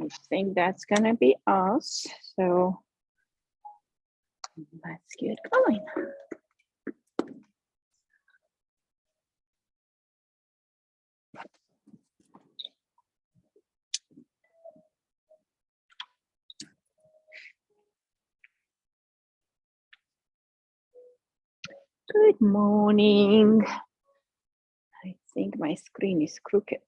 I think that's gonna be us. So let's get going. Good morning. I think my screen is crooked.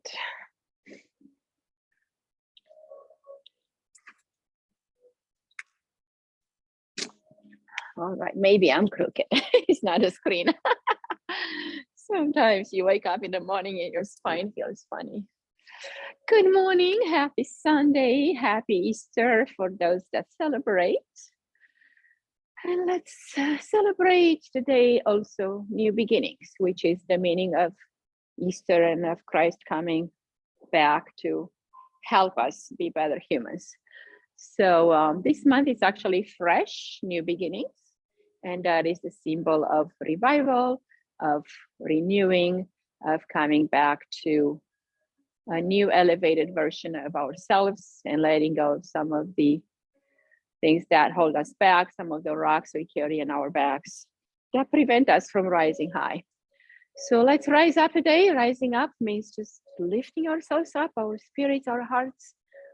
All right, maybe I'm crooked. It's not a screen. Sometimes you wake up in the morning and your spine feels funny. Good morning, happy Sunday, happy Easter for those that celebrate. And let's celebrate today also new beginnings, which is the meaning of Easter and of Christ coming back to help us be better humans. So this month is actually fresh, new beginnings. And that is the symbol of revival, of renewing, of coming back to a new elevated version of ourselves and letting go of some of the things that hold us back, some of the rocks we carry in our backs that prevent us from rising high. So let's rise up today. Rising up means just lifting ourselves up, our spirits, our hearts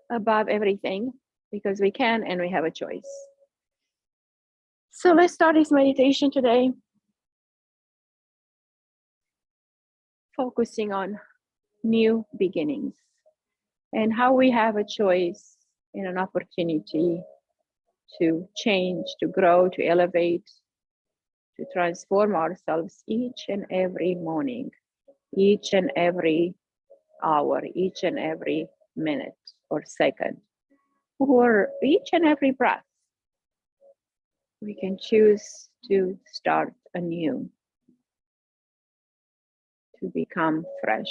above everything, because we can and we have a choice. So let's start this meditation today, focusing on new beginnings and how we have a choice and an opportunity to change, to grow, to elevate, to transform ourselves each and every morning, each and every hour, each and every minute or second, or each and every breath. We can choose to start anew, to become fresh.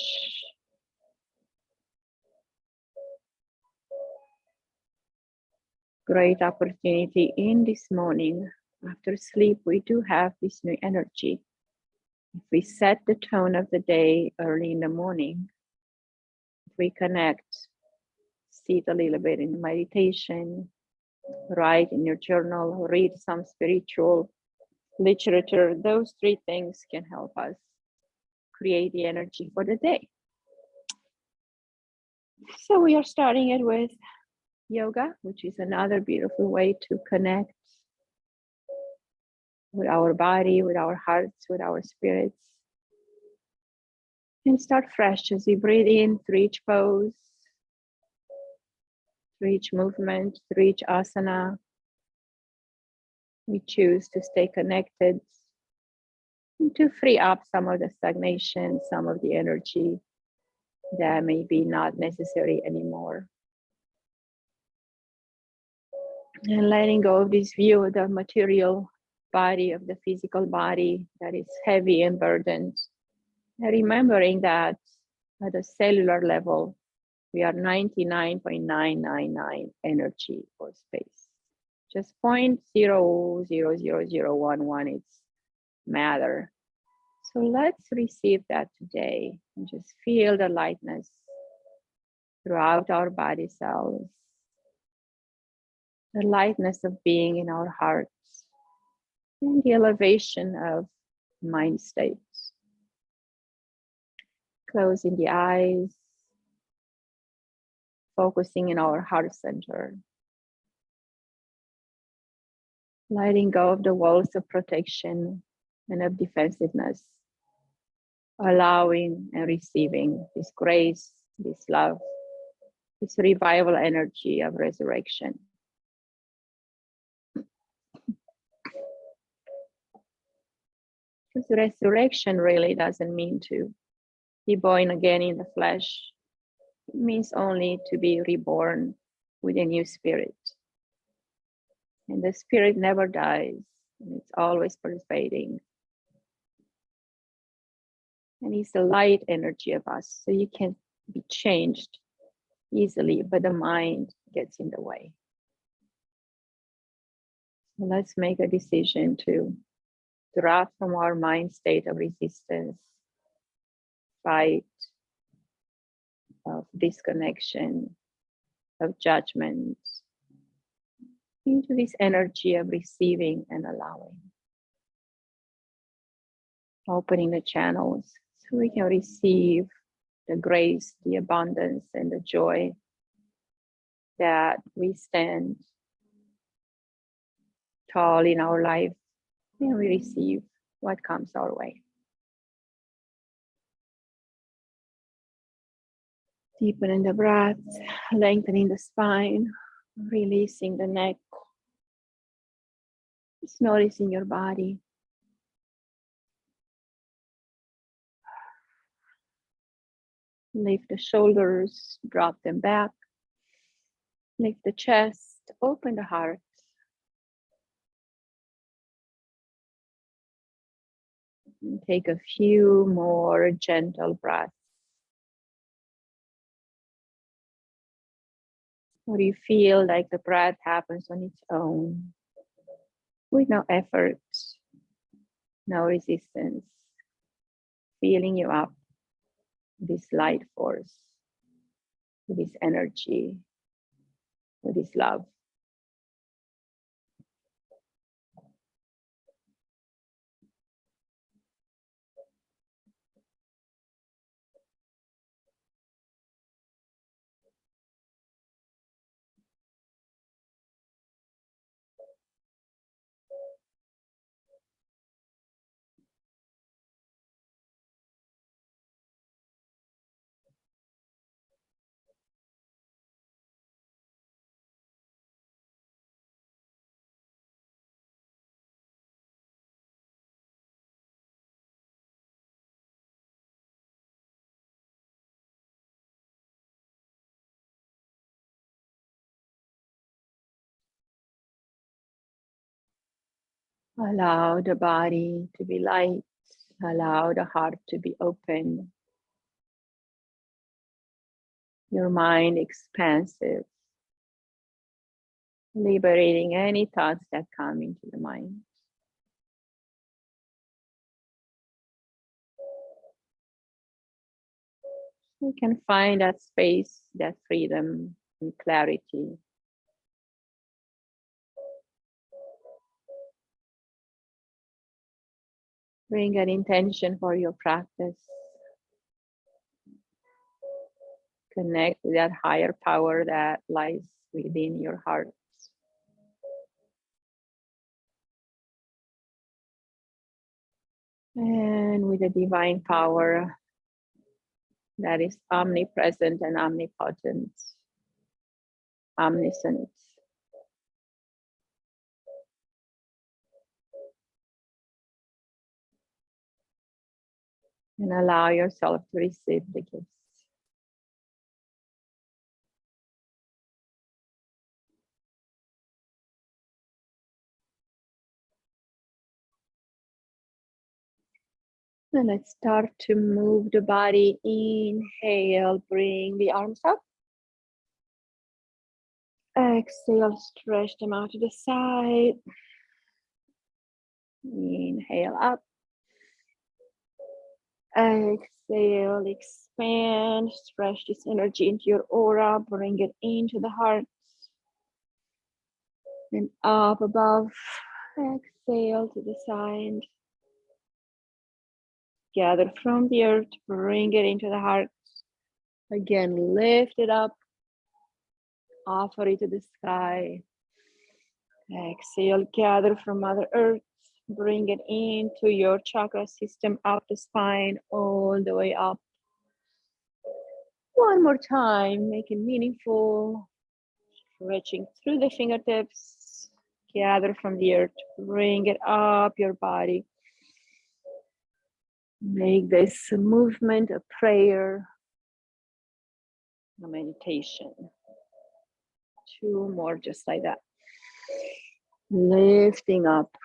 Great opportunity in this morning. After sleep, we do have this new energy. If we set the tone of the day early in the morning, if we connect, sit a little bit in meditation, write in your journal, read some spiritual literature, those three things can help us create the energy for the day. So we are starting it with yoga, which is another beautiful way to connect with our body, with our hearts, with our spirits. And start fresh as we breathe in through each pose, through each movement, through each asana. We choose to stay connected and to free up some of the stagnation, some of the energy that may be not necessary anymore. And letting go of this view of the material body, of the physical body that is heavy and burdened. And remembering that at a cellular level, we are 99.999 energy or space. Just 0.0000011 is matter. So let's receive that today and just feel the lightness throughout our body cells. The lightness of being in our hearts and the elevation of mind states. Closing the eyes, focusing in our heart center. Letting go of the walls of protection and of defensiveness. Allowing and receiving this grace, this love, this revival energy of resurrection. Because resurrection really doesn't mean to be born again in the flesh. It means only to be reborn with a new spirit. And the spirit never dies, and it's always pervading. And it's the light energy of us, so you can be changed easily, but the mind gets in the way. Let's make a decision to drop from our mind state of resistance, fight, of disconnection, of judgment, into this energy of receiving and allowing. Opening the channels so we can receive the grace, the abundance, and the joy that we stand tall in our life and we receive what comes our way. Deepening the breath, lengthening the spine, releasing the neck. Just noticing your body. Lift the shoulders, drop them back. Lift the chest, open the heart. And take a few more gentle breaths. Or you feel like the breath happens on its own, with no effort, no resistance, filling you up with this light force, with this energy, with this love. Allow the body to be light. Allow the heart to be open. Your mind expansive. Liberating any thoughts that come into the mind. You can find that space, that freedom and clarity. Bring an intention for your practice. Connect with that higher power that lies within your heart. And with the divine power that is omnipresent and omnipotent, omniscient. And allow yourself to receive the gifts. And let's start to move the body. Inhale, bring the arms up. Exhale, stretch them out to the side. Inhale up. Exhale, expand, stretch this energy into your aura, bring it into the heart. And up above, exhale to the side. Gather from the earth, bring it into the heart. Again, lift it up, offer it to the sky. Exhale, gather from Mother Earth, bring it into your chakra system, up the spine, all the way up. One more time, make it meaningful. Stretching through the fingertips, gather from the earth, bring it up your body. Make this a movement, a prayer, a meditation. Two more just like that. Lifting up,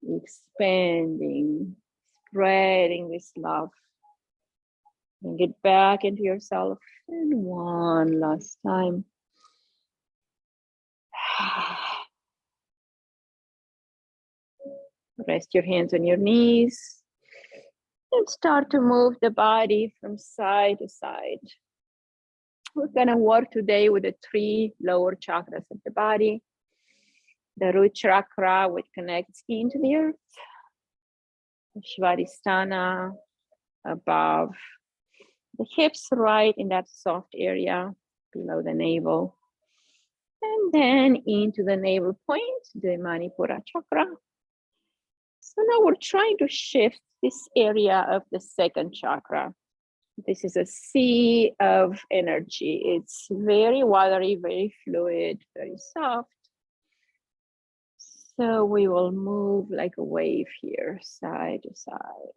expanding, spreading this love. Bring it back into yourself. And one last time. Rest your hands on your knees and start to move the body from side to side. We're gonna work today with the 3 lower chakras of the body. The root chakra, which connects into the earth. Svadhisthana above the hips, right in that soft area below the navel. And then into the navel point, the Manipura chakra. So now we're trying to shift this area of the 2nd chakra. This is a sea of energy. It's very watery, very fluid, very soft. So we will move like a wave here, side to side.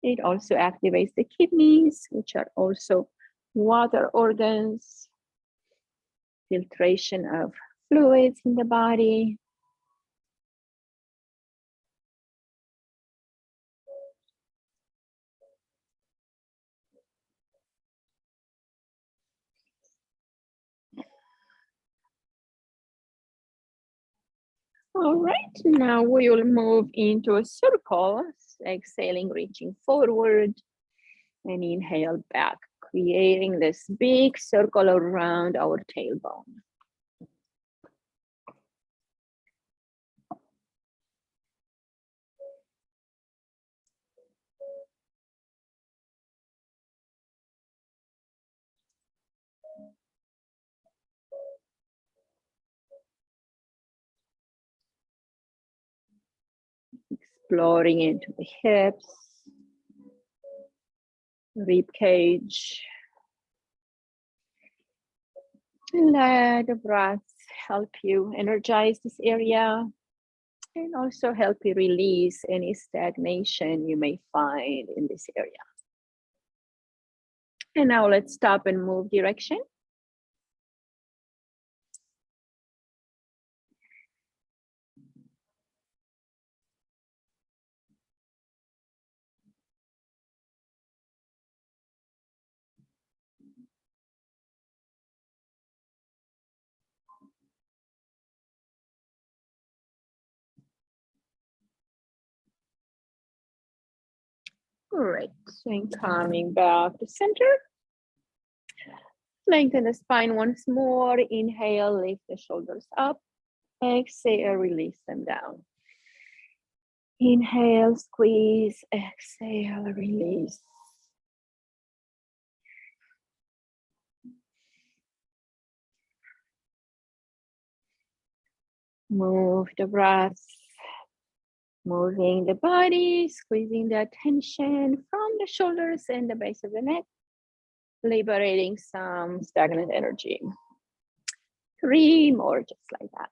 It also activates the kidneys, which are also water organs, filtration of fluids in the body. All right, now we will move into a circle, exhaling, reaching forward, and inhale back, creating this big circle around our tailbone. Exploring into the hips, rib cage. Let the breath help you energize this area and also help you release any stagnation you may find in this area. And now let's stop and move direction. All right, and coming back to center. Lengthen the spine once more. Inhale, lift the shoulders up. Exhale, release them down. Inhale, squeeze. Exhale, release. Move the breath. Moving the body, squeezing the tension from the shoulders and the base of the neck, liberating some stagnant energy. 3 more just like that.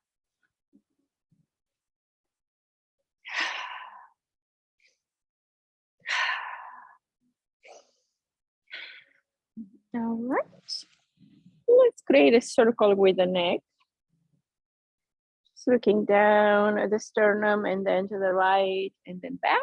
All right. Let's create a circle with the neck. Just looking down at the sternum and then to the right and then back.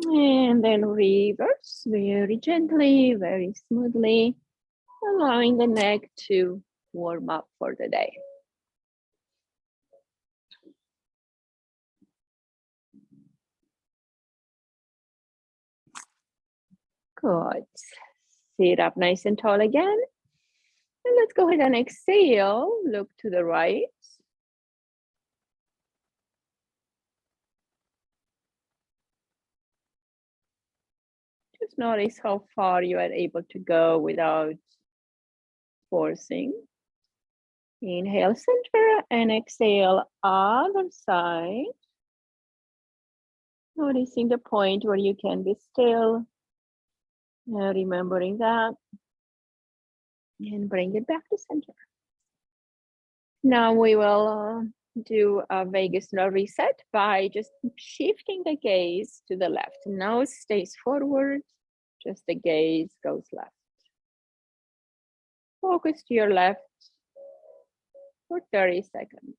And then reverse very gently, very smoothly, allowing the neck to warm up for the day. Good. Sit up nice and tall again. And let's go ahead and exhale. Look to the right. Just notice how far you are able to go without forcing. Inhale, center, and exhale, other side. Noticing the point where you can be still. Remembering that. And bring it back to center. Now we will do a vagus nerve reset by just shifting the gaze to the left. Nose stays forward, just the gaze goes left. Focus to your left for 30 seconds.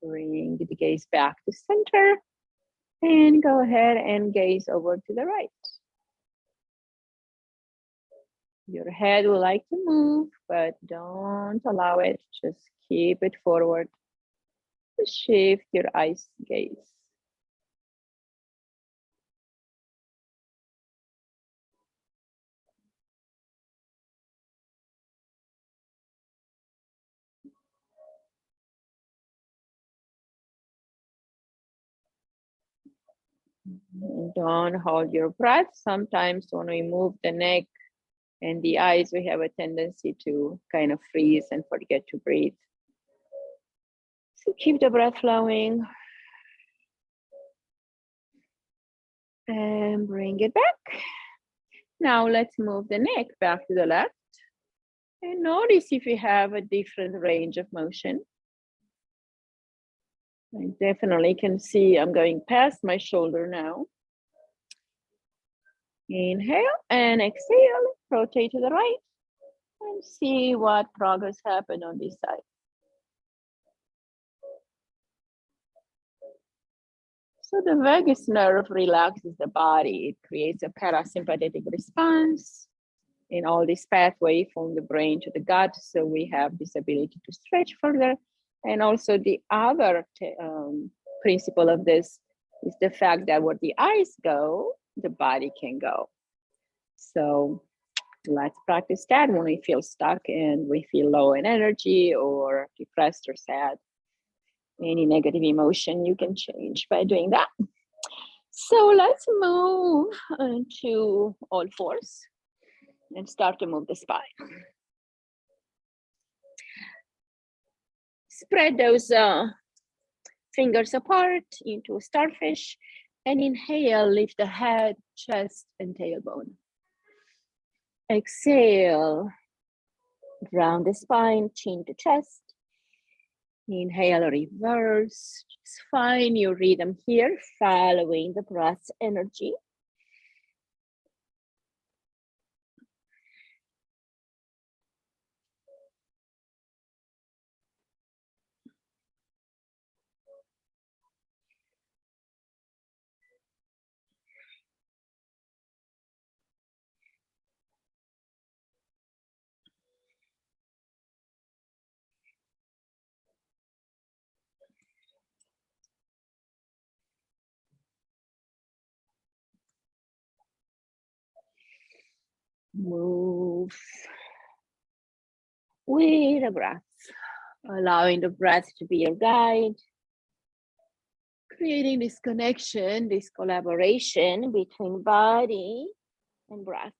Bring the gaze back to center and go ahead and gaze over to the right. Your head will like to move, but don't allow it. Just keep it forward. Just shift your eyes gaze. Don't hold your breath. Sometimes when we move the neck and the eyes, we have a tendency to kind of freeze and forget to breathe. So keep the breath flowing. And bring it back. Now let's move the neck back to the left. And notice if you have a different range of motion. I definitely can see I'm going past my shoulder now. Inhale and exhale, rotate to the right and see what progress happened on this side. So the vagus nerve relaxes the body. It creates a parasympathetic response in all this pathway from the brain to the gut. So we have this ability to stretch further. And also the other principle of this is the fact that where the eyes go, the body can go. So let's practice that when we feel stuck and we feel low in energy or depressed or sad. Any negative emotion you can change by doing that. So let's move to all fours and start to move the spine. Spread those fingers apart into a starfish and inhale, lift the head, chest, and tailbone. Exhale, round the spine, chin to chest. Inhale, reverse. Just find your rhythm here, following the breath's energy. Move with the breath, allowing the breath to be your guide, creating this connection, this collaboration between body and breath.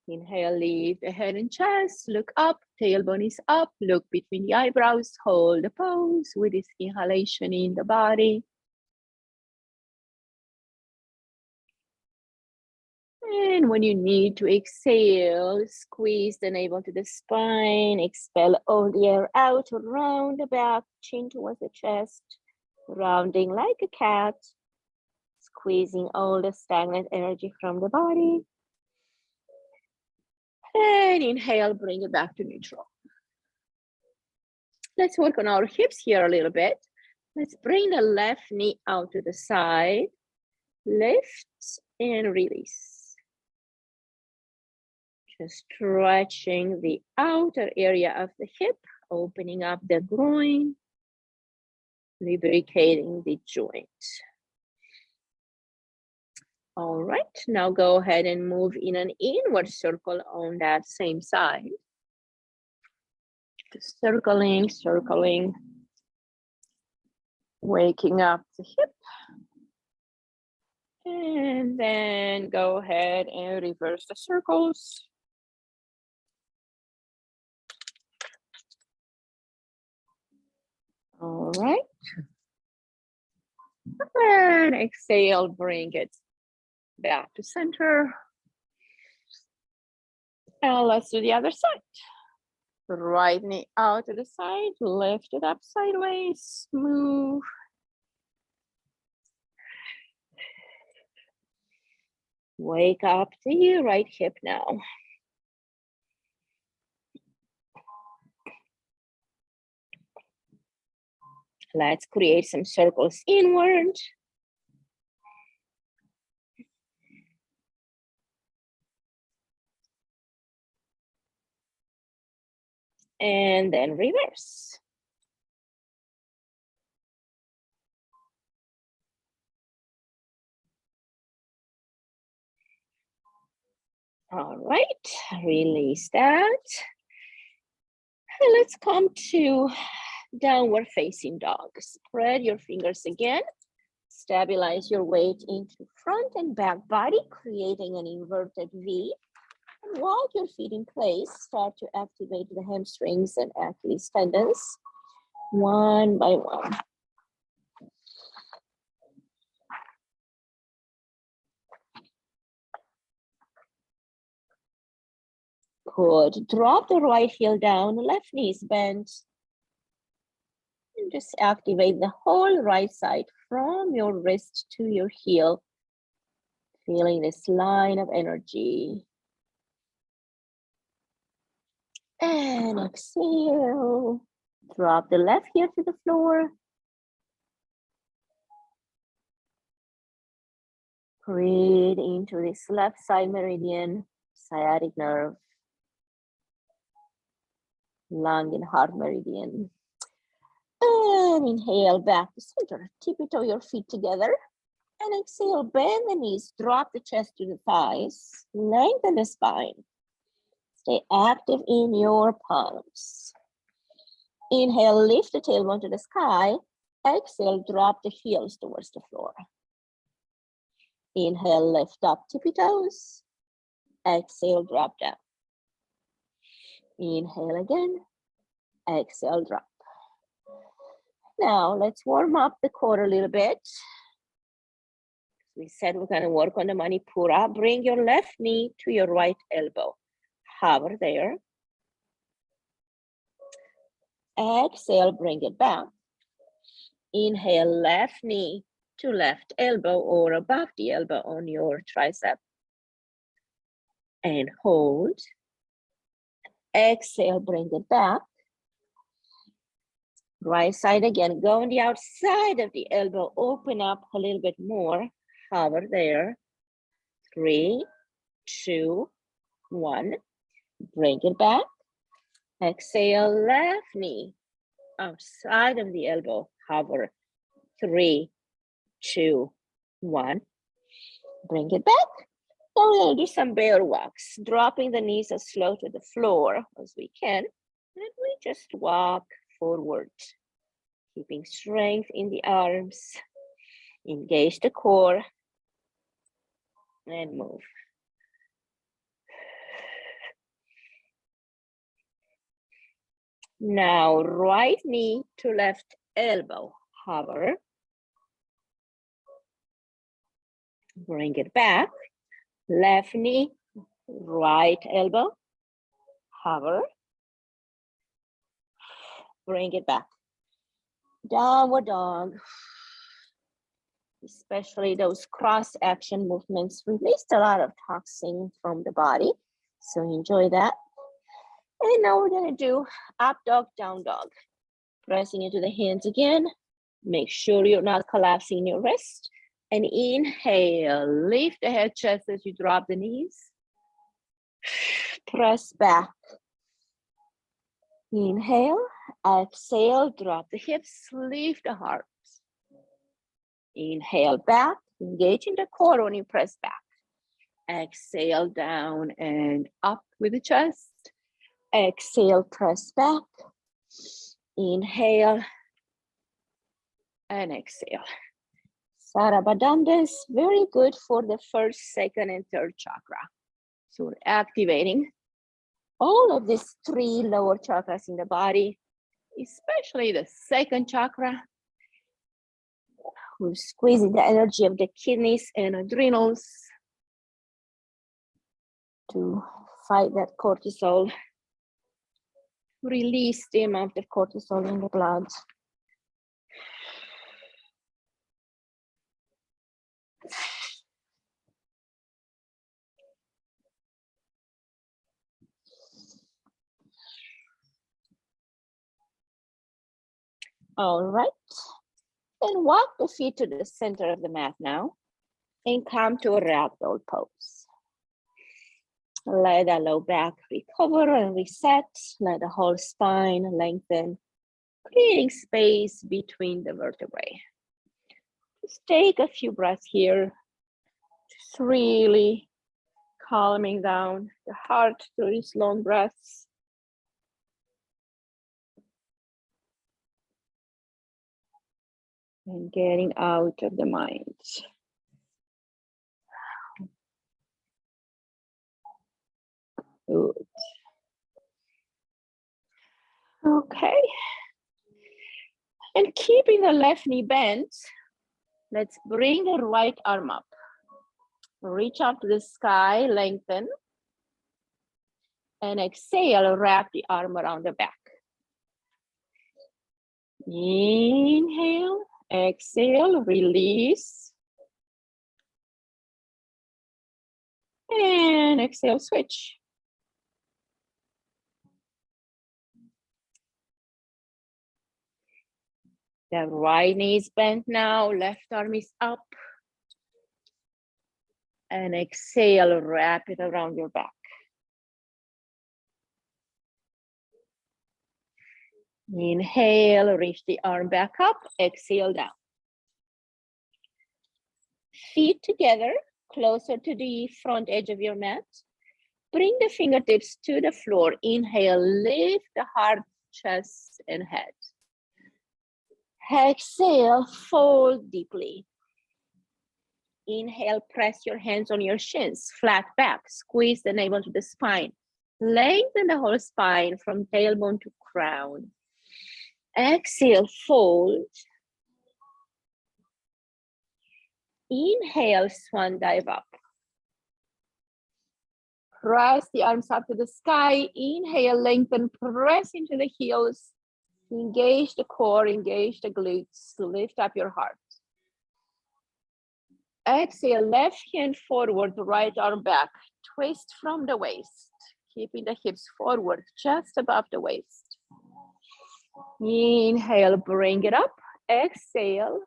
Inhale, lift the head and chest, look up, tailbone is up, look between the eyebrows, hold the pose with this inhalation in the body. And when you need to exhale, squeeze the navel to the spine, expel all the air out, round the back, chin towards the chest, rounding like a cat, squeezing all the stagnant energy from the body. And inhale, bring it back to neutral. Let's work on our hips here a little bit. Let's bring the left knee out to the side, lift and release. Just stretching the outer area of the hip, opening up the groin, lubricating the joint. All right, now go ahead and move in an inward circle on that same side. Just circling, circling, waking up the hip. And then go ahead and reverse the circles. All right. And exhale, bring it back to center. And let's do the other side. Right knee out to the side, lift it up sideways, move. Wake up to your right hip now. Let's create some circles inward. And then reverse. All right, release that. And let's come to downward facing dog. Spread your fingers again. Stabilize your weight into front and back body, creating an inverted V. And walk your feet in place. Start to activate the hamstrings and Achilles tendons, one by one. Good. Drop the right heel down, left knee is bent. And just activate the whole right side from your wrist to your heel. Feeling this line of energy. And exhale. Drop the left heel to the floor. Breathe into this left side meridian, sciatic nerve, lung and heart meridian. And inhale back to center. Tippy-toe your feet together. And exhale, bend the knees, drop the chest to the thighs, lengthen the spine. Stay active in your palms. Inhale, lift the tailbone to the sky. Exhale, drop the heels towards the floor. Inhale, lift up tippy toes. Exhale, drop down. Inhale again. Exhale, drop. Now let's warm up the core a little bit. We said we're going to work on the Manipura. Bring your left knee to your right elbow. Hover there. Exhale, bring it back. Inhale, left knee to left elbow or above the elbow on your tricep. And hold. Exhale, bring it back. Right side again, go on the outside of the elbow, open up a little bit more. Hover there. 3, 2, 1. Bring it back. Exhale, left knee outside of the elbow. Hover. 3, 2, 1. Bring it back. Now we're going to do some bear walks, dropping the knees as slow to the floor as we can. And we just walk forward, keeping strength in the arms. Engage the core and move. Now, right knee to left elbow, hover. Bring it back. Left knee, right elbow, hover. Bring it back. Downward dog. Especially those cross action movements released a lot of toxin from the body. So enjoy that. And now we're going to do up dog, down dog. Pressing into the hands again. Make sure you're not collapsing your wrist. And inhale, lift the head chest as you drop the knees. Press back. Inhale, exhale, drop the hips, lift the heart. Inhale back, engage in the core when you press back. Exhale down and up with the chest. Exhale, press back. Inhale and exhale. Sarabandha is very good for the first, second, and third chakra. So we're activating all of these 3 lower chakras in the body. especially the second chakra. We're squeezing the energy of the kidneys and adrenals to fight that cortisol, release the amount of cortisol in the blood. All right, and walk the feet to the center of the mat now and come to a ragdoll pose. Let the low back recover and reset. Let the whole spine lengthen, creating space between the vertebrae. Just take a few breaths here, just really calming down the heart through these long breaths. And getting out of the mind. Good. Okay. And keeping the left knee bent, let's bring the right arm up. Reach up to the sky, lengthen. And exhale, wrap the arm around the back. Inhale, exhale, release. And exhale, switch. The right knee is bent now, left arm is up. And exhale, wrap it around your back. Inhale, reach the arm back up, exhale down. Feet together, closer to the front edge of your mat. Bring the fingertips to the floor. Inhale, lift the heart, chest, and head. Exhale, fold deeply. Inhale, press your hands on your shins, flat back, squeeze the navel to the spine. Lengthen the whole spine from tailbone to crown. Exhale, fold. Inhale, swan dive up. Press the arms up to the sky. Inhale, lengthen, press into the heels. Engage the core, engage the glutes. Lift up your heart. Exhale, left hand forward, right arm back. Twist from the waist, keeping the hips forward, just above the waist. Inhale, bring it up. Exhale,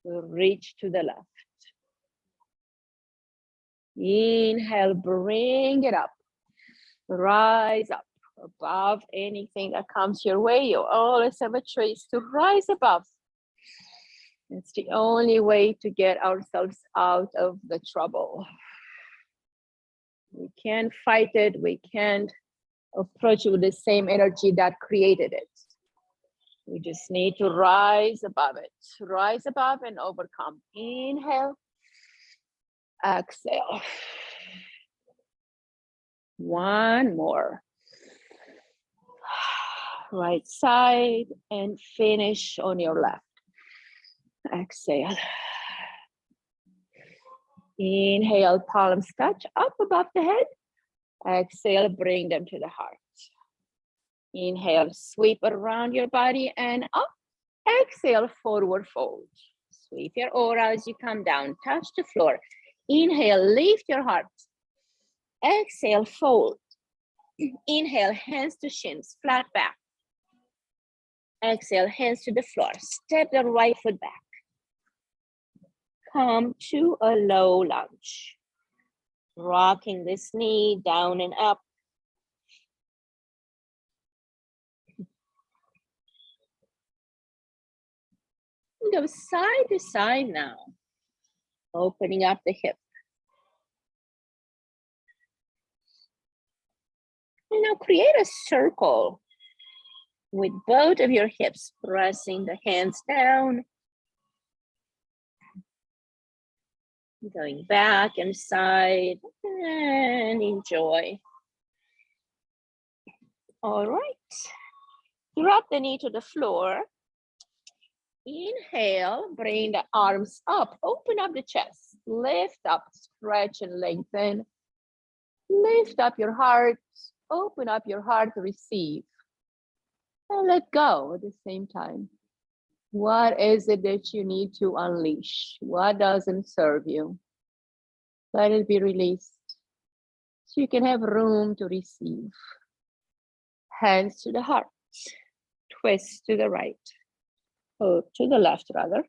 reach to the left. Inhale, bring it up. Rise up above anything that comes your way. You always have a choice to rise above. It's the only way to get ourselves out of the trouble. We can't fight it. We can't approach it with the same energy that created it. We just need to rise above it. Rise above and overcome. Inhale. Exhale. One more. Right side and finish on your left. Exhale. Inhale, palms touch up above the head. Exhale, bring them to the heart. Inhale, sweep around your body and up. Exhale, forward fold. Sweep your aura as you come down. Touch the floor. Inhale, lift your heart. Exhale, fold. Inhale, hands to shins, flat back. Exhale, hands to the floor. Step the right foot back. Come to a low lunge. Rocking this knee down and up. Go side to side now. Opening up the hip. And now create a circle with both of your hips, pressing the hands down. Going back and side and enjoy. All right. Drop the knee to the floor. Inhale, bring the arms up, open up the chest, lift up, stretch and lengthen. Lift up your heart, open up your heart to receive. And let go at the same time. What is it that you need to unleash? What doesn't serve you? Let it be released so you can have room to receive. Hands to the heart, twist to the right. Or to the left rather.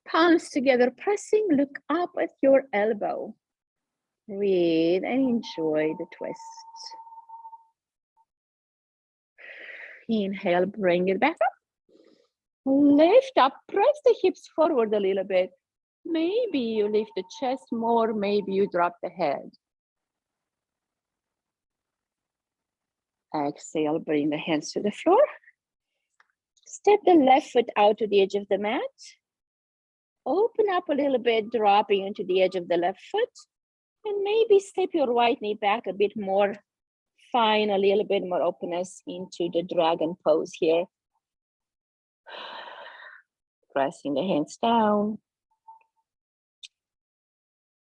Palms together, pressing, look up at your elbow. Breathe and enjoy the twist. Inhale, bring it back up. Lift up, press the hips forward a little bit. Maybe you lift the chest more, maybe you drop the head. Exhale, bring the hands to the floor. Step the left foot out to the edge of the mat. Open up a little bit, dropping into the edge of the left foot. And maybe step your right knee back a bit more. Find a little bit more openness into the dragon pose here. Pressing the hands down.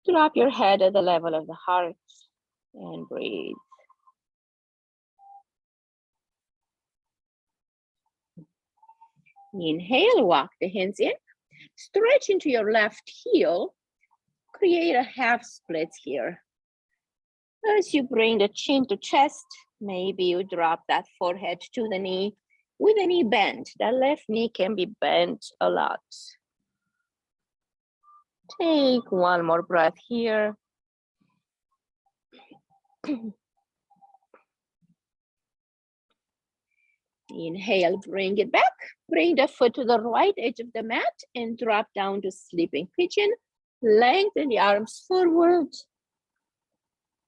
Drop your head at the level of the heart and breathe. Inhale, walk the hands in. Stretch into your left heel. Create a half split here. As you bring the chin to chest, maybe you drop that forehead to the knee with the knee bent. The left knee can be bent a lot. Take one more breath here. Inhale, bring it back. Bring the foot to the right edge of the mat and drop down to sleeping pigeon. Lengthen the arms forward.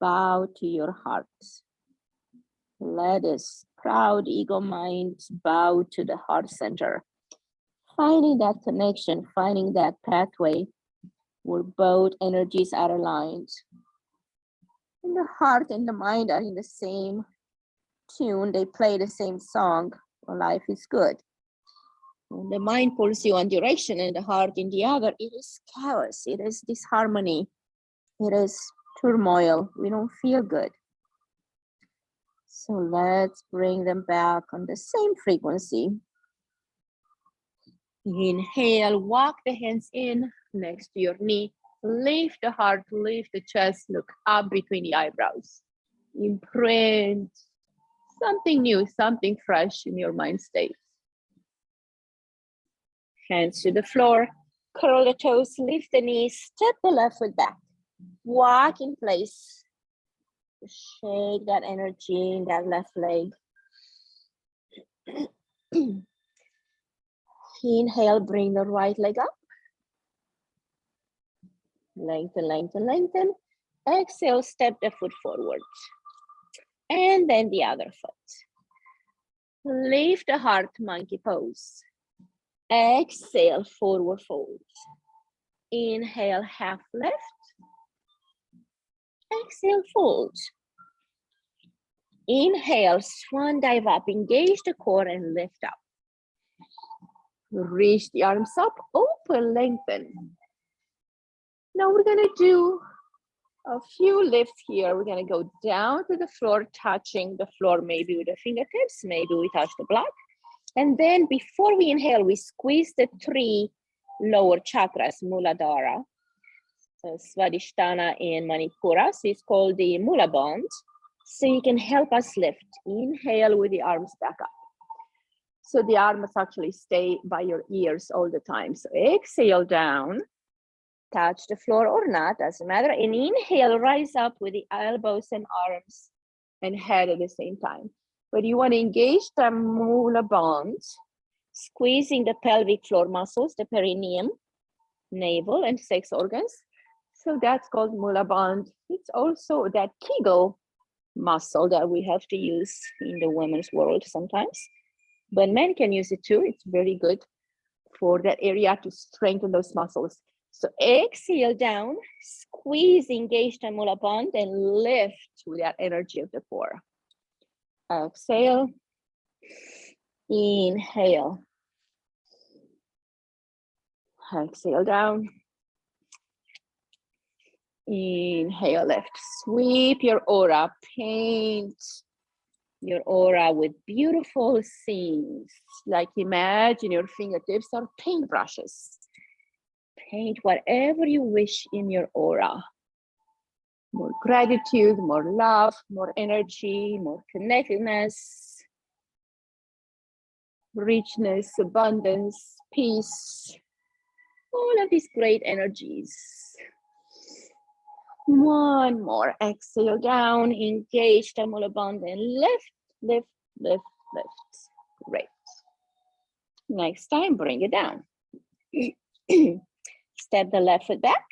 Bow to your heart. Let this proud ego mind bow to the heart center. Finding that connection, finding that pathway where both energies are aligned. And the heart and the mind are in the same tune, they play the same song. Life is good. When the mind pulls you one direction and the heart in the other, it is chaos, it is disharmony, it is turmoil. We don't feel good. So let's bring them back on the same frequency. Inhale, walk the hands in next to your knee. Lift the heart, lift the chest, look up between the eyebrows. Imprint something new, something fresh in your mind state. Hands to the floor, curl the toes, lift the knees, step the left foot back. Walk in place. Shake that energy in that left leg. Inhale, bring the right leg up. Lengthen, lengthen, lengthen. Exhale, step the foot forward. And then the other foot. Lift the heart, monkey pose. Exhale, forward fold. Inhale, half lift. Exhale, fold. Inhale, swan dive up. Engage the core and lift up. Reach the arms up, open, lengthen. Now we're gonna do a few lifts here. We're gonna go down to the floor, touching the floor maybe with the fingertips, maybe we touch the block. And then before we inhale, we squeeze the 3 lower chakras, Muladhara, Svadhisthana and Manipura. So it's called the Mula Band. So you can help us lift. Inhale with the arms back up. So the arms actually stay by your ears all the time. So exhale down, touch the floor or not, doesn't matter. And inhale, rise up with the elbows and arms and head at the same time. But you want to engage the Mula Band, squeezing the pelvic floor muscles, the perineum, navel, and sex organs. So that's called Mula Band. It's also that Kegel muscle that we have to use in the women's world sometimes. But men can use it too. It's very good for that area to strengthen those muscles. So exhale down, squeeze, engage the Mula Band, and lift with that energy of the core. Exhale. Inhale. Exhale down. Inhale, lift. Sweep your aura. Paint your aura with beautiful scenes. Like imagine your fingertips are paintbrushes. Paint whatever you wish in your aura. More gratitude, more love, more energy, more connectedness, richness, abundance, peace. All of these great energies. One more. Exhale down. Engage the Mula Bandha and lift, lift, lift, lift. Great. Next time, bring it down. Step the left foot back.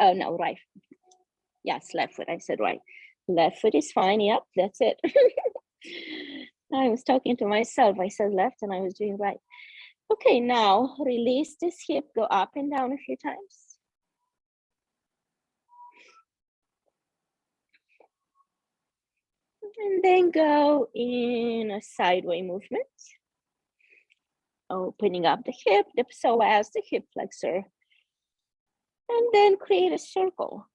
Oh, no, right. Yes, left foot. I said right. Left foot is fine. Yep, that's it. I was talking to myself. I said left and I was doing right. Okay, now release this hip. Go up and down a few times. And then go in a sideway movement. Opening up the hip, the psoas, the hip flexor. And then create a circle.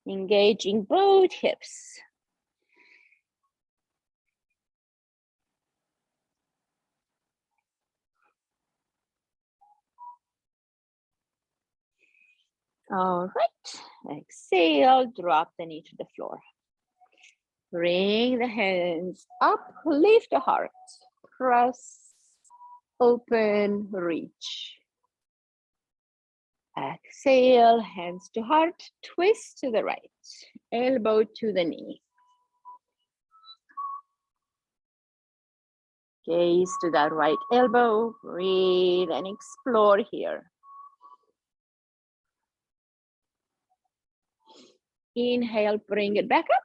Engaging both hips. All right. Exhale, drop the knee to the floor. Bring the hands up, lift the heart. Press, open, reach. Exhale, hands to heart, twist to the right, elbow to the knee. Gaze to that right elbow, breathe and explore here. Inhale, bring it back up.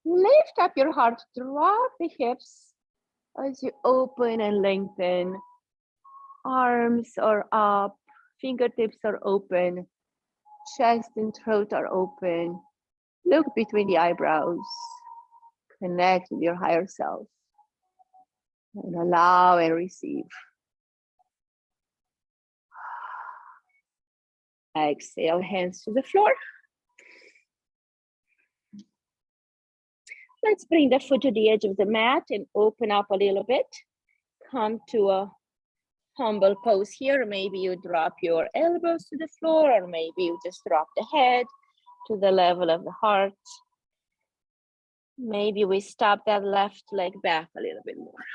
Lift up your heart, drop the hips as you open and lengthen. Arms are up, fingertips are open, chest and throat are open. Look between the eyebrows. Connect with your higher self. And allow and receive. Exhale, hands to the floor. Let's bring the foot to the edge of the mat and open up a little bit. Come to a humble pose here. Maybe you drop your elbows to the floor, or maybe you just drop the head to the level of the heart. Maybe we stop that left leg back a little bit more.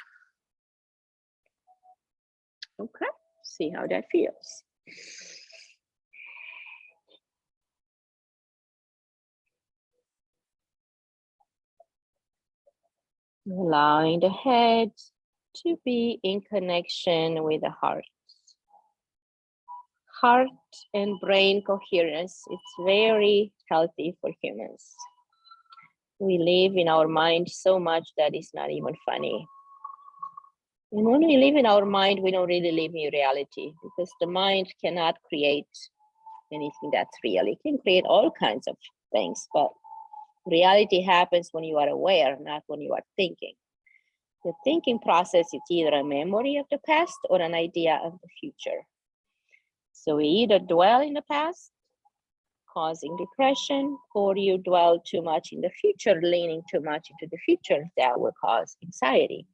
Okay, see how that feels. Allowing the head to be in connection with the heart. Heart and brain coherence, it's very healthy for humans. We live in our mind so much that it's not even funny. And when we live in our mind, we don't really live in reality, because the mind cannot create anything that's real. It can create all kinds of things, but reality happens when you are aware, not when you are thinking. The thinking process is either a memory of the past or an idea of the future. So we either dwell in the past, causing depression, or you dwell too much in the future, leaning too much into the future, that will cause anxiety.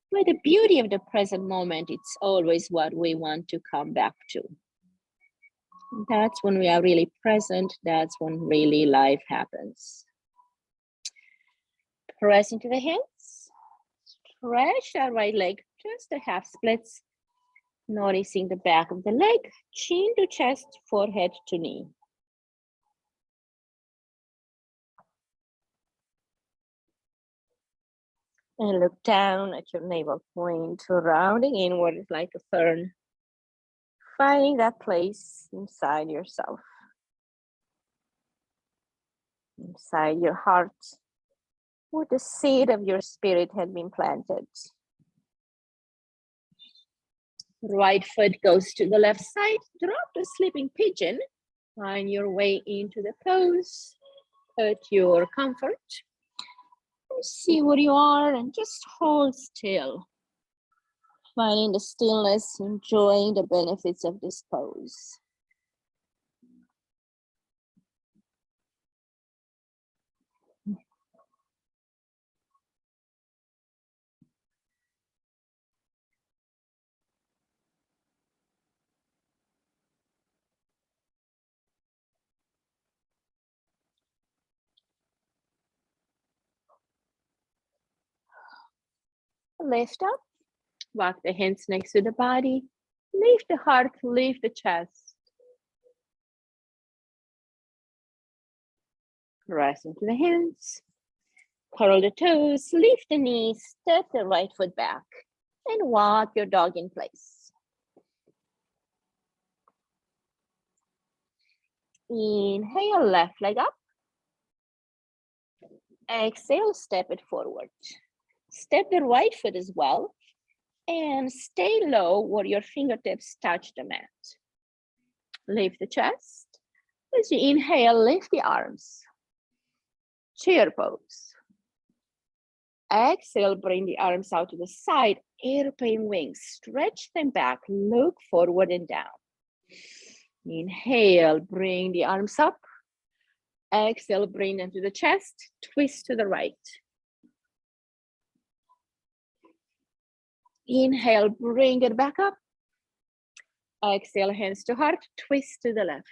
But the beauty of the present moment, it's always what we want to come back to. That's when we are really present. That's when really life happens. Press into the hands. Stretch that right leg, just a half splits. Noticing the back of the leg, chin to chest, forehead to knee. And look down at your navel point, rounding inward like a fern. Finding that place inside yourself. Inside your heart, where the seed of your spirit had been planted. Right foot goes to the left side. Drop the sleeping pigeon. Find your way into the pose at your comfort. See where you are and just hold still. Finding the stillness, enjoying the benefits of this pose. Lift up, walk the hands next to the body, lift the heart, lift the chest. Press into the hands, curl the toes, lift the knees, step the right foot back, and walk your dog in place. Inhale, left leg up. Exhale, step it forward. Step the right foot as well, and stay low where your fingertips touch the mat. Lift the chest. As you inhale, lift the arms. Chair pose. Exhale, bring the arms out to the side, airplane wings. Stretch them back, look forward and down. Inhale, bring the arms up. Exhale, bring them to the chest, twist to the right. Inhale, bring it back up. Exhale, hands to heart, twist to the left.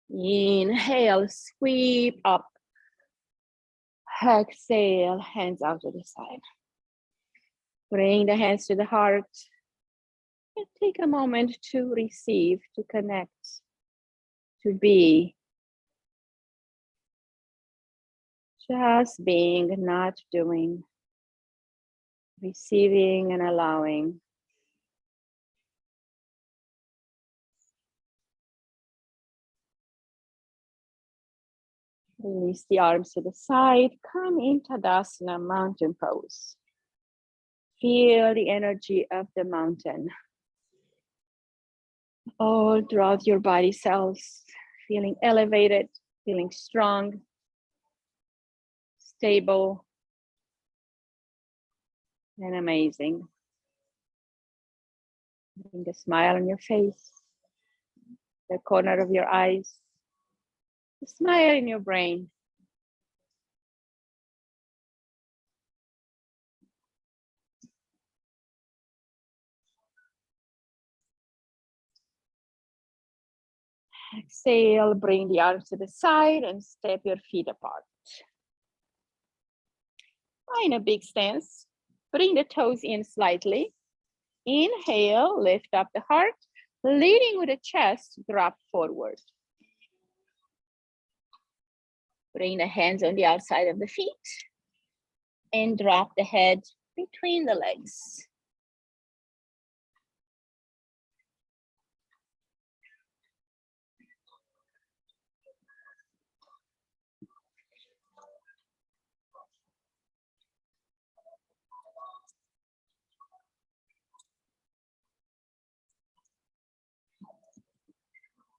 Inhale, sweep up. Exhale, hands out to the side. Bring the hands to the heart. And take a moment to receive, to connect, to be. Just being, not doing. Receiving and allowing. Release the arms to the side. Come into Tadasana, mountain pose. Feel the energy of the mountain all throughout your body cells. Feeling elevated, feeling strong, stable, and amazing. Bring a smile on your face, the corner of your eyes, a smile in your brain. Exhale, bring the arms to the side and step your feet apart. Find a big stance. Bring the toes in slightly. Inhale, lift up the heart. Leading with the chest, drop forward. Bring the hands on the outside of the feet and drop the head between the legs.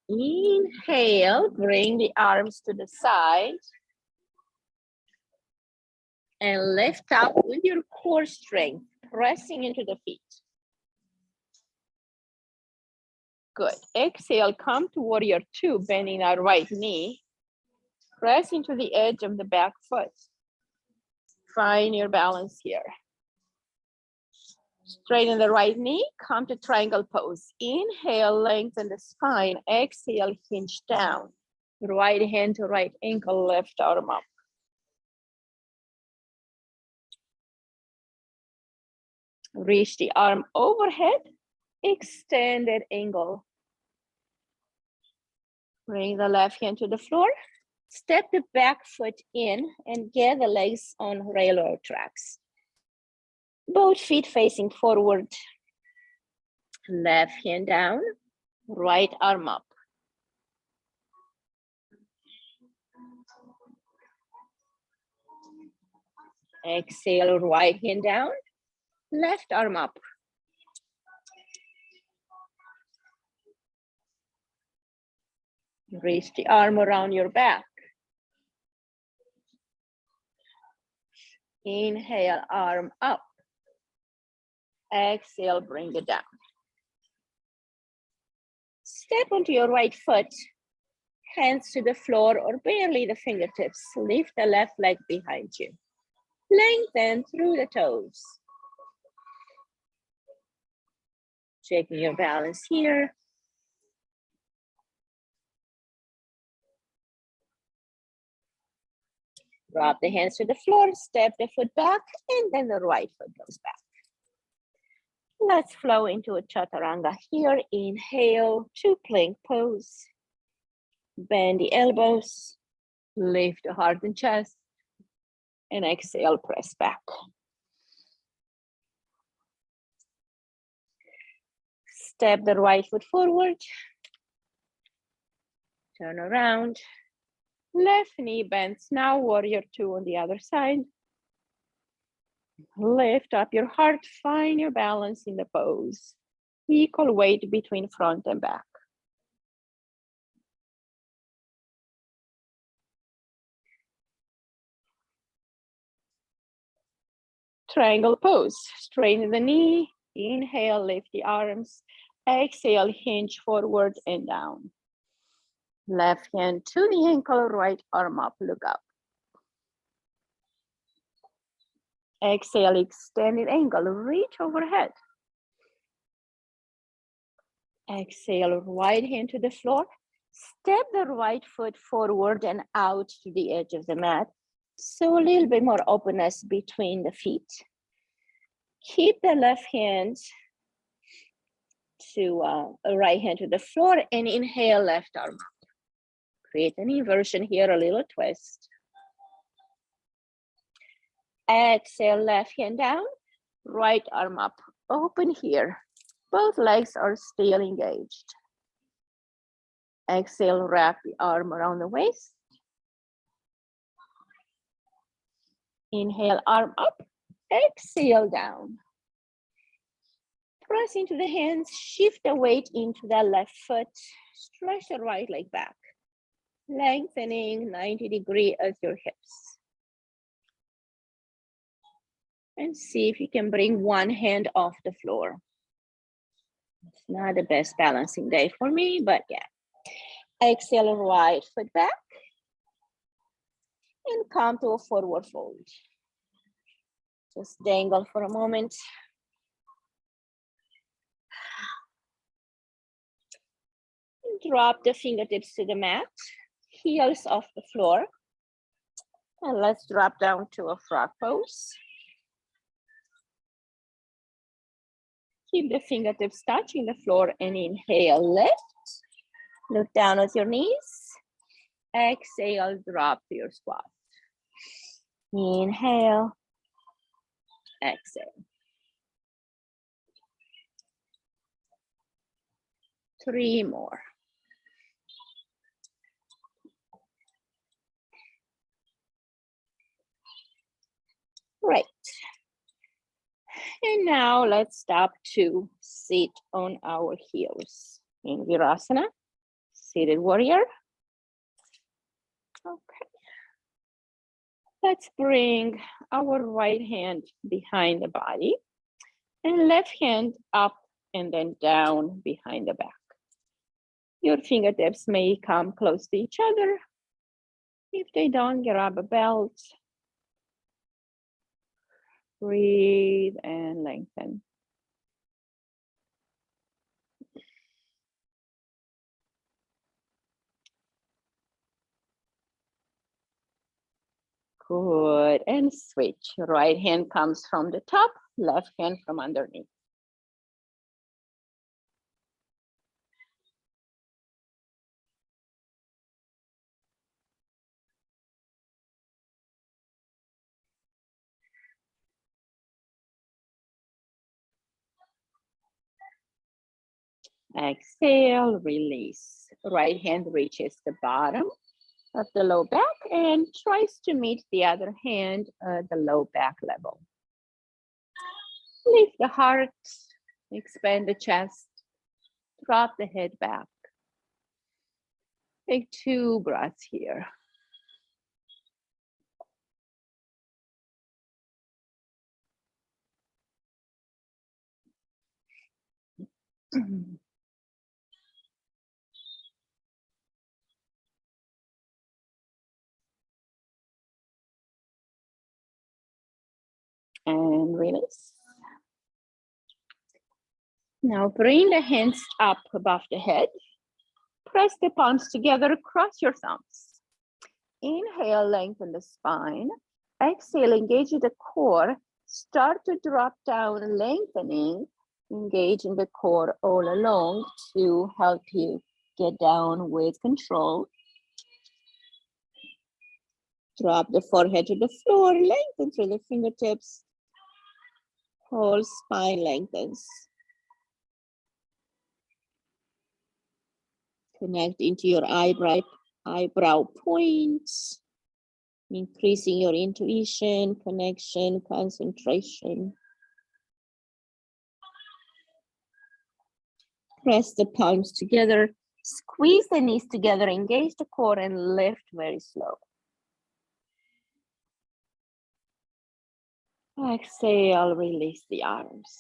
Inhale, bring the arms to the side and lift up with your core strength, pressing into the feet. Good. Exhale, come to warrior two, bending our right knee. Press into the edge of the back foot. Find your balance here. Straighten the right knee, come to triangle pose. Inhale, lengthen the spine. Exhale, hinge down. Right hand to right ankle, left arm up. Reach the arm overhead, extended angle. Bring the left hand to the floor. Step the back foot in and get the legs on railroad tracks. Both feet facing forward. Left hand down, right arm up. Exhale, right hand down, left arm up. Reach the arm around your back. Inhale, arm up. Exhale, bring it down. Step onto your right foot, hands to the floor or barely the fingertips. Lift the left leg behind you. Lengthen through the toes. Checking your balance here. Drop the hands to the floor, step the foot back, and then the right foot goes back. Let's flow into a chaturanga here. Inhale to plank pose. Bend the elbows, lift the heart and chest, and exhale, press back. Step the right foot forward. Turn around. Left knee bends now, warrior two on the other side. Lift up your heart, find your balance in the pose. Equal weight between front and back. Triangle pose, straighten the knee, inhale, lift the arms, exhale, hinge forward and down. Left hand to the ankle, right arm up, look up. Exhale, extended angle, reach overhead. Exhale, right hand to the floor. Step the right foot forward and out to the edge of the mat. So a little bit more openness between the feet. Keep the left hand to right hand to the floor and inhale, left arm up. Create an inversion here, a little twist. Exhale, left hand down, right arm up, open here. Both legs are still engaged. Exhale, wrap the arm around the waist. Inhale, arm up, exhale down. Press into the hands, shift the weight into the left foot, stretch the right leg back. Lengthening 90 degrees at your hips. And see if you can bring one hand off the floor. It's not the best balancing day for me, but yeah. Exhale, right foot back. And come to a forward fold. Just dangle for a moment. Drop the fingertips to the mat, heels off the floor. And let's drop down to a frog pose. Keep the fingertips touching the floor and inhale, lift. Look down at your knees. Exhale, drop to your squat. Inhale, exhale. 3 more. Great. And now let's stop to sit on our heels in Virasana, seated warrior. Okay. Let's bring our right hand behind the body and left hand up and then down behind the back. Your fingertips may come close to each other. If they don't, grab a belt. Breathe and lengthen. Good, and switch. Right hand comes from the top, left hand from underneath. Exhale, release. Right hand reaches the bottom of the low back and tries to meet the other hand at the low back level. Lift the heart, expand the chest, drop the head back. Take 2 breaths here. And release. Now bring the hands up above the head. Press the palms together, cross your thumbs. Inhale, lengthen the spine. Exhale, engage the core. Start to drop down, lengthening. Engage in the core all along to help you get down with control. Drop the forehead to the floor, lengthen through the fingertips. Whole spine lengthens. Connect into your eyebrow points, increasing your intuition, connection, concentration. Press the palms together, squeeze the knees together, engage the core, and lift very slow. Exhale, release the arms.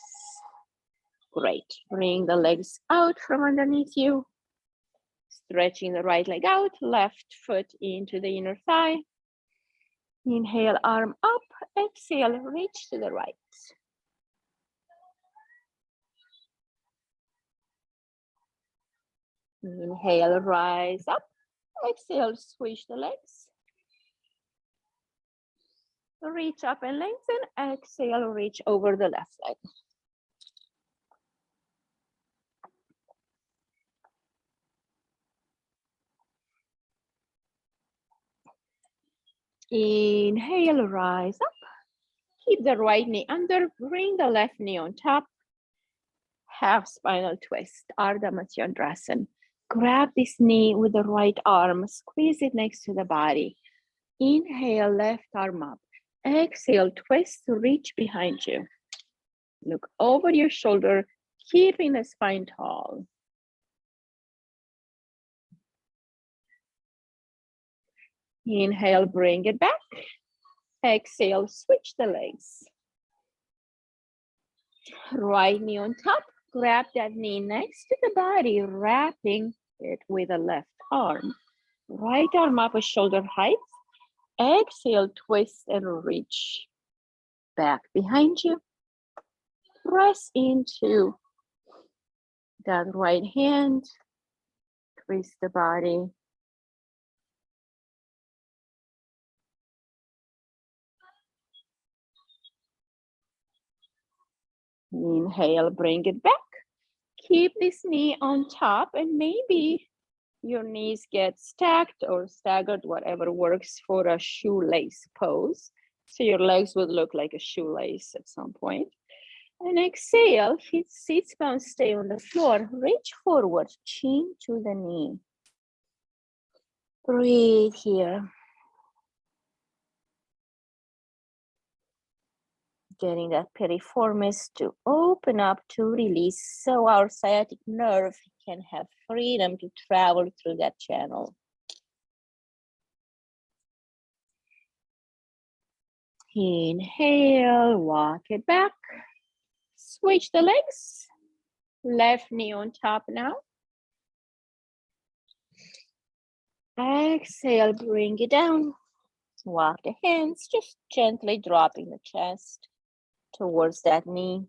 Great. Bring the legs out from underneath you. Stretching the right leg out, left foot into the inner thigh. Inhale, arm up. Exhale, reach to the right. Inhale, rise up. Exhale, switch the legs. Reach up and lengthen. Exhale, reach over the left leg. Inhale, rise up. Keep the right knee under. Bring the left knee on top. Half spinal twist, Ardha Matsyendrasana. Grab this knee with the right arm. Squeeze it next to the body. Inhale, left arm up. Exhale, twist to reach behind you. Look over your shoulder, keeping the spine tall. Inhale, bring it back. Exhale, switch the legs. Right knee on top. Grab that knee next to the body, wrapping it with the left arm. Right arm up at shoulder height. Exhale, twist and reach back behind you. Press into that right hand. Twist the body. Inhale, bring it back. Keep this knee on top, and maybe your knees get stacked or staggered, whatever works for a shoelace pose. So your legs would look like a shoelace at some point. And exhale, hit sits bones, stay on the floor. Reach forward, chin to the knee. Breathe here. Getting that piriformis to open up to release so our sciatic nerve can have freedom to travel through that channel. Inhale, walk it back. Switch the legs. Left knee on top now. Exhale, bring it down. Walk the hands, just gently dropping the chest towards that knee.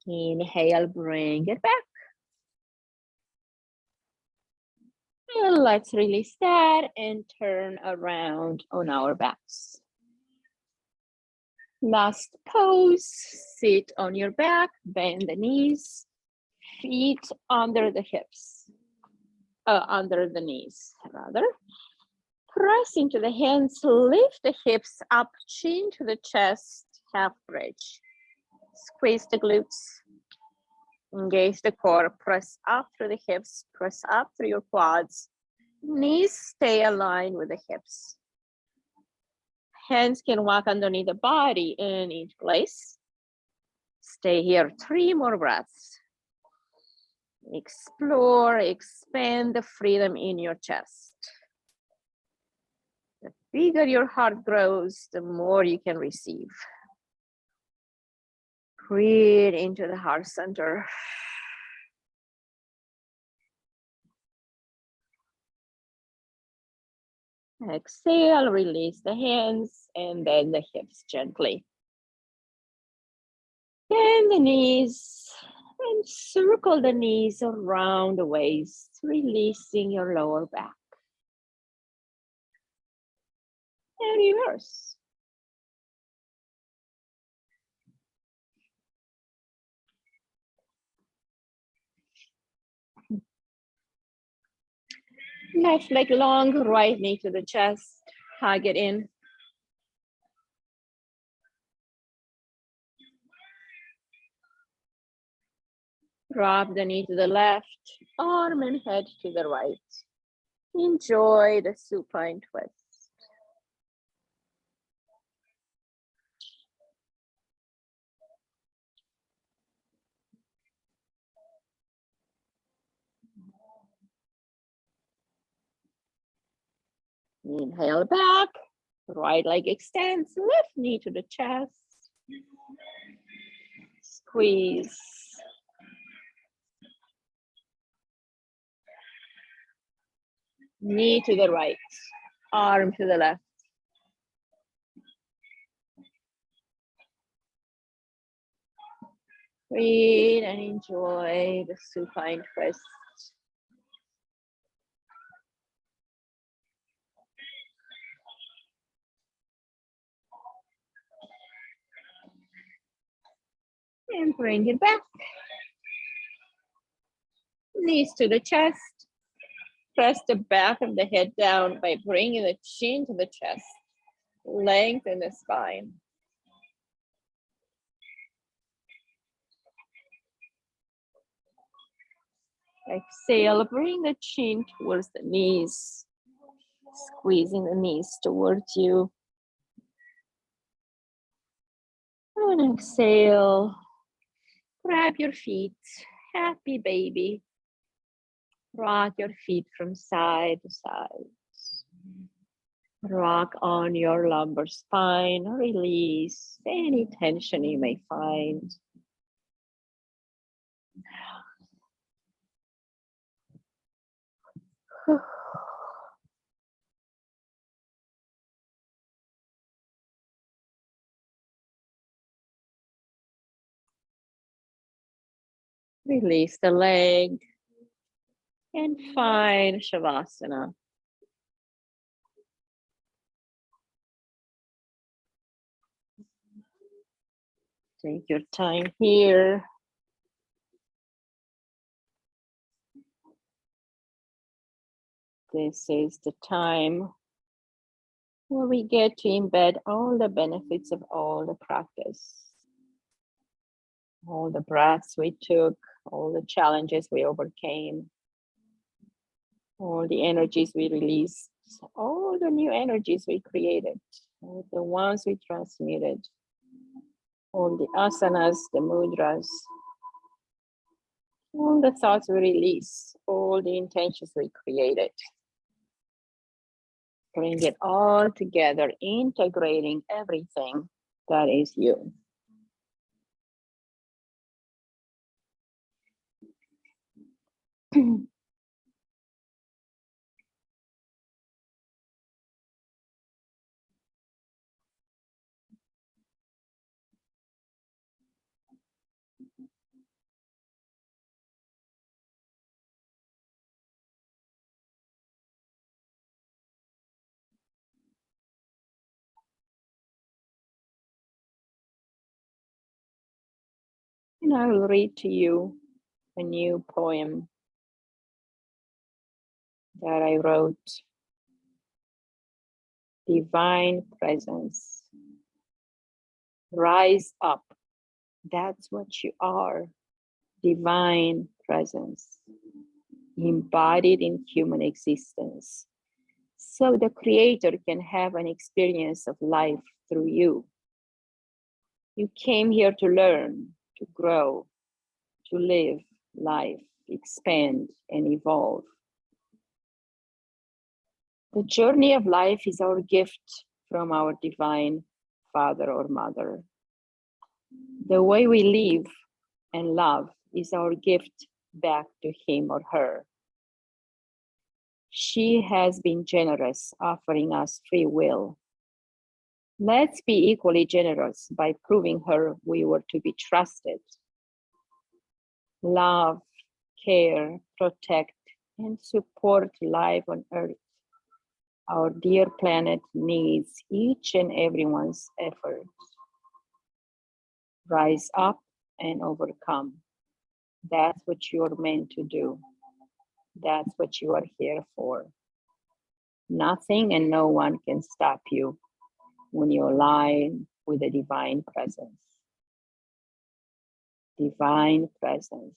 Inhale, bring it back. And let's release that and turn around on our backs. Last pose, sit on your back, bend the knees, feet under the hips, under the knees rather. Press into the hands, lift the hips up, chin to the chest, half bridge. Squeeze the glutes, engage the core, press up through the hips, press up through your quads. Knees stay aligned with the hips. Hands can walk underneath the body and into place. Stay here 3 more breaths. Explore, expand the freedom in your chest. The bigger your heart grows, the more you can receive. Breathe into the heart center. Exhale, release the hands and then the hips gently. Bend the knees and circle the knees around the waist, releasing your lower back. And reverse. Left leg long, right knee to the chest, hug it in. Drop the knee to the left, arm and head to the right. Enjoy the supine twist. Inhale back, right leg extends, left knee to the chest. Squeeze. Knee to the right, arm to the left. Breathe and enjoy the supine twist. And bring it back. Knees to the chest. Press the back of the head down by bringing the chin to the chest. Lengthen the spine. Exhale, bring the chin towards the knees. Squeezing the knees towards you. And exhale, grab your feet, happy baby. Rock your feet from side to side. Rock on your lumbar spine, release any tension you may find. Release the leg and find Shavasana. Take your time here. This is the time where we get to embed all the benefits of all the practice. All the breaths we took, all the challenges we overcame, all the energies we released, all the new energies we created, all the ones we transmuted, all the asanas, the mudras, all the thoughts we release, all the intentions we created. Bring it all together, integrating everything that is you. And I will read to you a new poem that I wrote. Divine presence. Rise up. That's what you are. Divine presence. Embodied in human existence. So the Creator can have an experience of life through you. You came here to learn, to grow, to live life, expand, and evolve. The journey of life is our gift from our divine Father or Mother. The way we live and love is our gift back to him or her. She has been generous, offering us free will. Let's be equally generous by proving her we were to be trusted. Love, care, protect, and support life on Earth. Our dear planet needs each and everyone's efforts. Rise up and overcome. That's what you're meant to do. That's what you are here for. Nothing and no one can stop you when you align with the divine presence. Divine presence.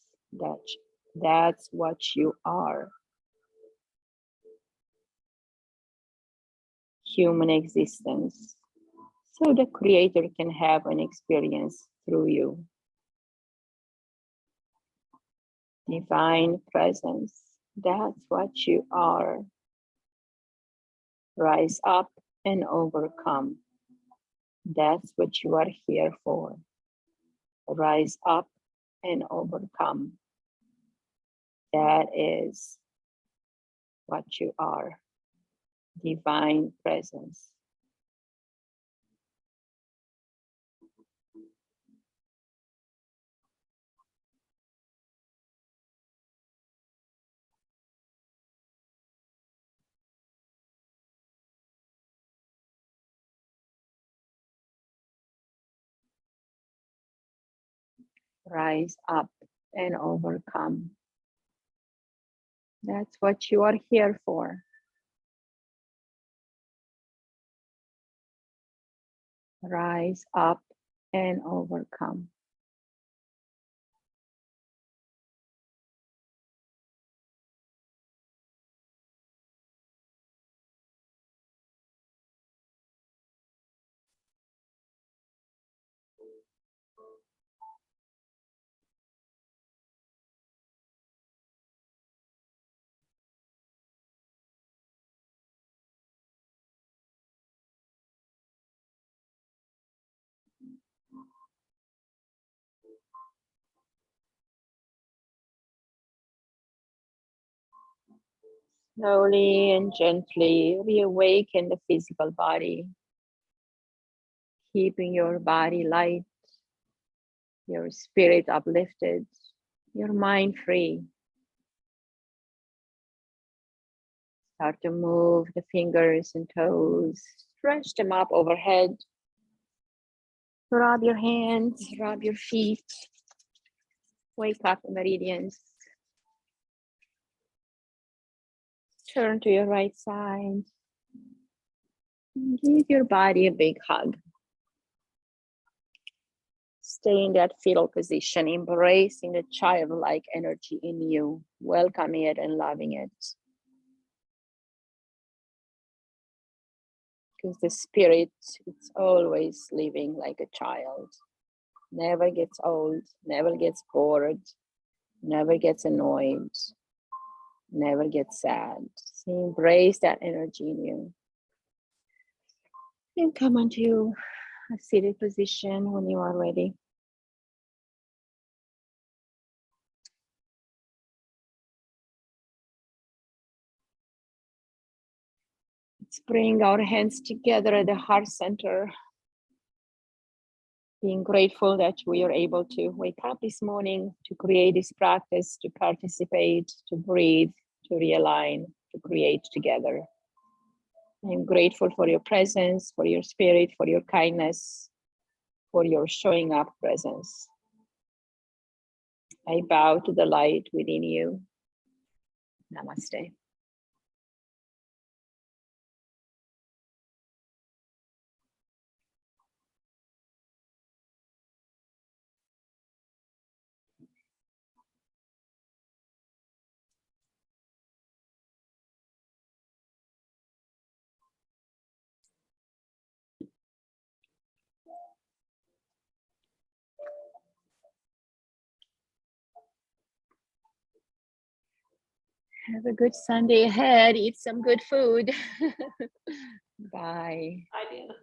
That's what you are. Human existence. So the Creator can have an experience through you. Divine presence. That's what you are. Rise up and overcome. That's what you are here for. Rise up and overcome. That is what you are. Divine presence. Rise up and overcome. That's what you are here for. Rise up and overcome. Slowly and gently reawaken the physical body, keeping your body light, your spirit uplifted, your mind free. Start to move the fingers and toes, stretch them up overhead. Rub your hands, rub your feet. Wake up the meridians. Turn to your right side. Give your body a big hug. Stay in that fetal position, embracing the childlike energy in you, welcoming it and loving it. Because the spirit, it's always living like a child. Never gets old, never gets bored, never gets annoyed, never gets sad. So embrace that energy in you. And come onto a seated position when you are ready. Let's bring our hands together at the heart center. Being grateful that we are able to wake up this morning, to create this practice, to participate, to breathe, to realign, to create together. I'm grateful for your presence, for your spirit, for your kindness, for your showing up presence. I bow to the light within you. Namaste. Have a good Sunday ahead. Eat some good food. Bye. Bye, Diana.